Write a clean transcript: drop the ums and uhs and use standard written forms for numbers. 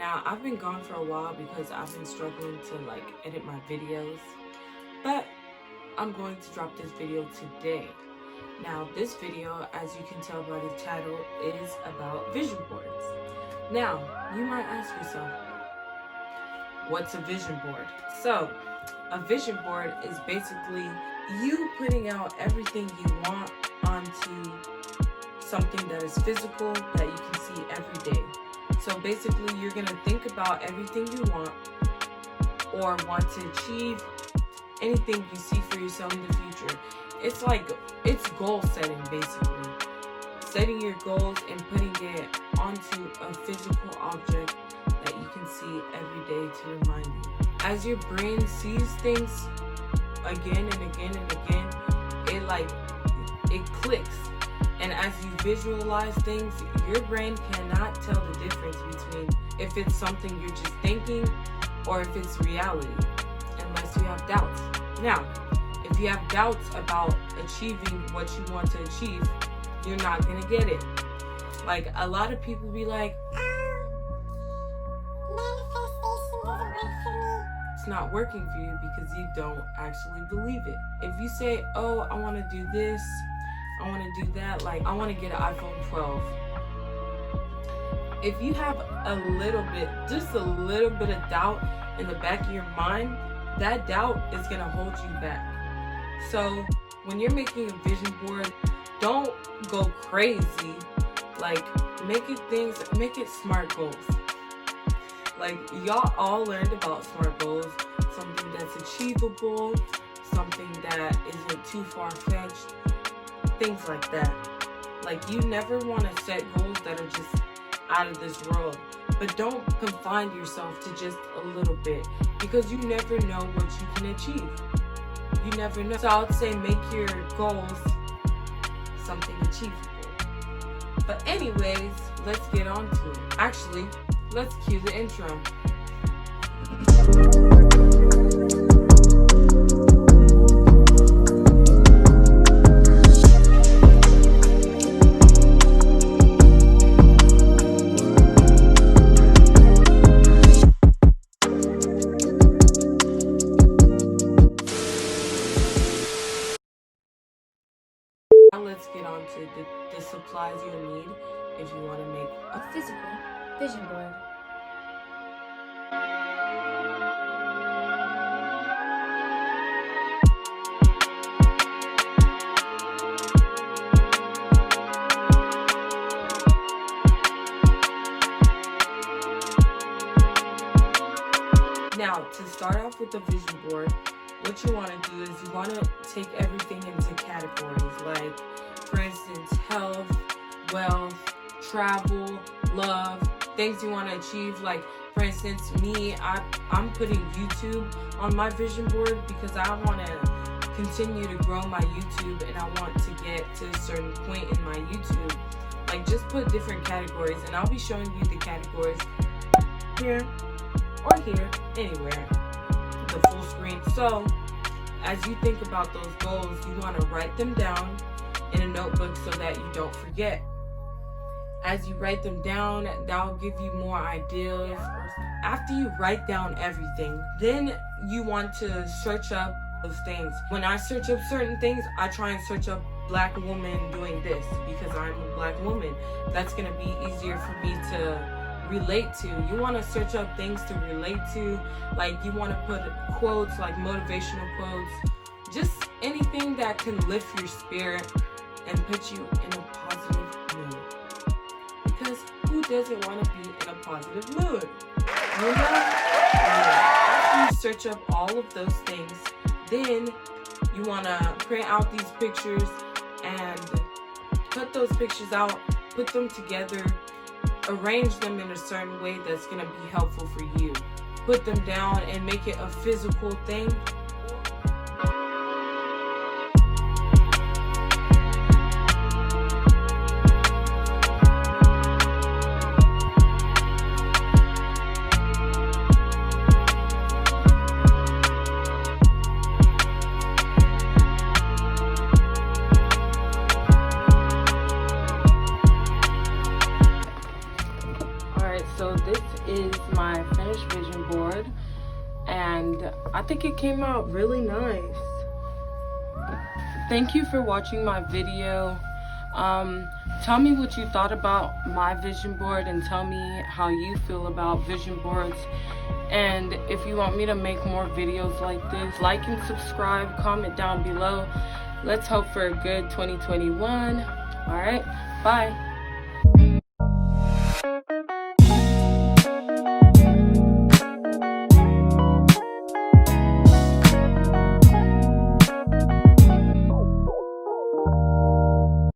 Now, I've been gone for a while because I've been struggling to like edit my videos, but I'm going to drop this video today. Now, this video, as you can tell by the title, is about vision boards. Now, you might ask yourself, what's a vision board? So, a vision board is basically you putting out everything you want onto something that is physical that you can see every day. So basically, you're gonna think about everything you want or want to achieve, anything you see for yourself in the future. It's goal setting, basically. Setting your goals and putting it onto a physical object that you can see every day to remind you. As your brain sees things again and again and again, it clicks. And as you visualize things, your brain cannot tell the difference between if it's something you're just thinking or if it's reality, unless you have doubts. Now, if you have doubts about achieving what you want to achieve, you're not gonna get it. Like, a lot of people be like, manifestation doesn't work for me. it's not working for you because you don't actually believe it. If you say, oh, I want to do this, I want to do that, like I want to get an iPhone 12. If you have just a little bit of doubt in the back of your mind, that doubt is going to hold you back. So when you're making a vision board, don't go crazy. Like, make it smart goals. Like, y'all all learned about SMART goals, something that's achievable, something that isn't too far-fetched, things like that. Like, you never want to set goals that are just out of this world, but don't confine yourself to just a little bit, because you never know what you can achieve. You never know. So I would say make your goals something achievable. But anyways, let's get on to it. Actually, let's cue the intro. Now let's get on to the supplies you'll need if you want to make A physical vision board. Now, to start off with the vision board, what you want to do is you want to take everything into categories, like, for instance, health, wealth, travel, love, things you want to achieve. Like, for instance, me, I'm putting YouTube on my vision board because I want to continue to grow my YouTube and I want to get to a certain point in my YouTube. Like, just put different categories, and I'll be showing you the categories here or here, anywhere, the full screen. So as you think about those goals, you want to write them down in a notebook so that you don't forget. As you write them down, that'll give you more ideas. After you write down everything, then you want to search up those things. When I search up certain things, I try and search up black woman doing this because I'm a black woman. That's going to be easier for me to relate to. You want to search up things to relate to. Like, you want to put quotes, like motivational quotes, just anything that can lift your spirit and put you in a positive mood. Because who doesn't want to be in a positive mood? You know? After you search up all of those things, then you want to print out these pictures and cut those pictures out, put them together, arrange them in a certain way that's going to be helpful for you. Put them down and make it a physical thing. Alright, so this is my finished vision board, and I think it came out really nice. Thank you for watching my video. Tell me what you thought about my vision board, and tell me how you feel about vision boards. And if you want me to make more videos like this, like and subscribe, comment down below. Let's hope for a good 2021. All right, bye.